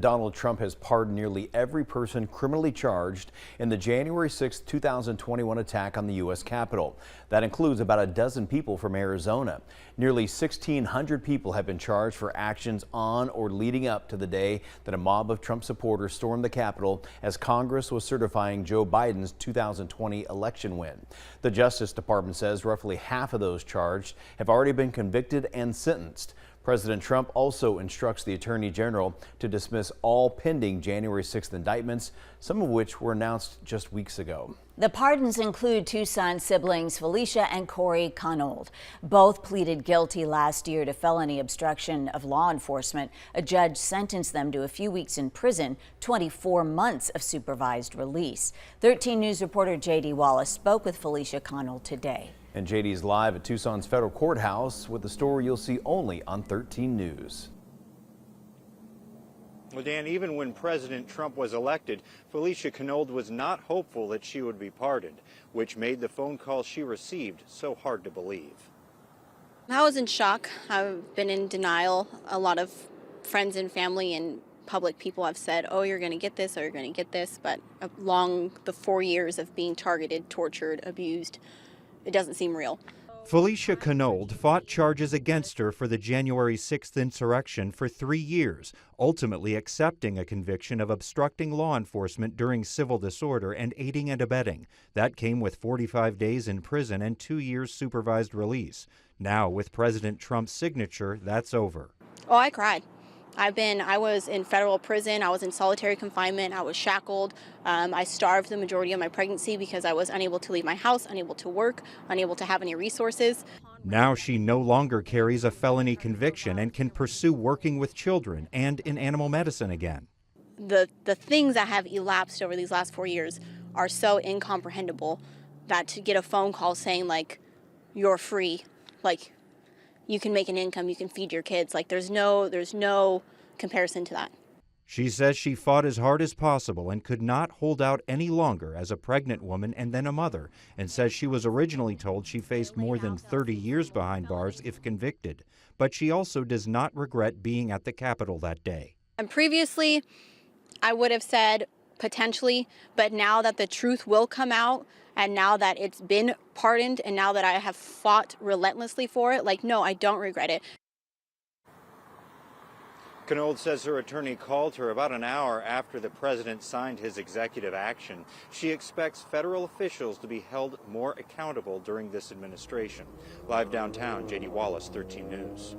Donald Trump has pardoned nearly every person criminally charged in the January 6, 2021 attack on the U.S. Capitol. That includes about a dozen people from Arizona. Nearly 1,600 people have been charged for actions on or leading up to the day that a mob of Trump supporters stormed the Capitol as Congress was certifying Joe Biden's 2020 election win. The Justice Department says roughly half of those charged have already been convicted and sentenced. President Trump also instructs the Attorney General to dismiss all pending January 6th indictments, some of which were announced just weeks ago. The pardons include Tucson siblings Felicia and Corey Konold. Both pleaded guilty last year to felony obstruction of law enforcement. A judge sentenced them to a few weeks in prison, 24 months of supervised release. 13 News reporter J.D. Wallace spoke with Felicia Konold today. And JD's live at Tucson's federal courthouse with a story you'll see only on 13 News. Well, Dan, even when President Trump was elected, Felicia Konold was not hopeful that she would be pardoned, which made the phone call she received so hard to believe. I was in shock. I've been in denial. A lot of friends and family and public people have said, oh, you're going to get this or you're going to get this. But along the 4 years of being targeted, tortured, abused, it doesn't seem real. Felicia Konold fought charges against her for the January 6th insurrection for 3 years, ultimately accepting a conviction of obstructing law enforcement during civil disorder and aiding and abetting. That came with 45 days in prison and 2 years supervised release. Now, with President Trump's signature, that's over. Oh, I cried. I was in federal prison. I was in solitary confinement. I was shackled. I starved the majority of my pregnancy because I was unable to leave my house, unable to work, unable to have any resources. Now she no longer carries a felony conviction and can pursue working with children and in animal medicine again. The things that have elapsed over these last 4 years are so incomprehensible that to get a phone call saying, like, you're free, like, you can make an income, you can feed your kids. Like, there's no comparison to that. She says she fought as hard as possible and could not hold out any longer as a pregnant woman and then a mother, and says she was originally told she faced more than 30 years behind bars if convicted. But she also does not regret being at the Capitol that day. And previously, I would have said potentially, but now that the truth will come out, and now that it's been pardoned, and now that I have fought relentlessly for it, like, no, I don't regret it. Konold says her attorney called her about an hour after the president signed his executive action. She expects federal officials to be held more accountable during this administration. Live downtown, J.D. Wallace, 13 News.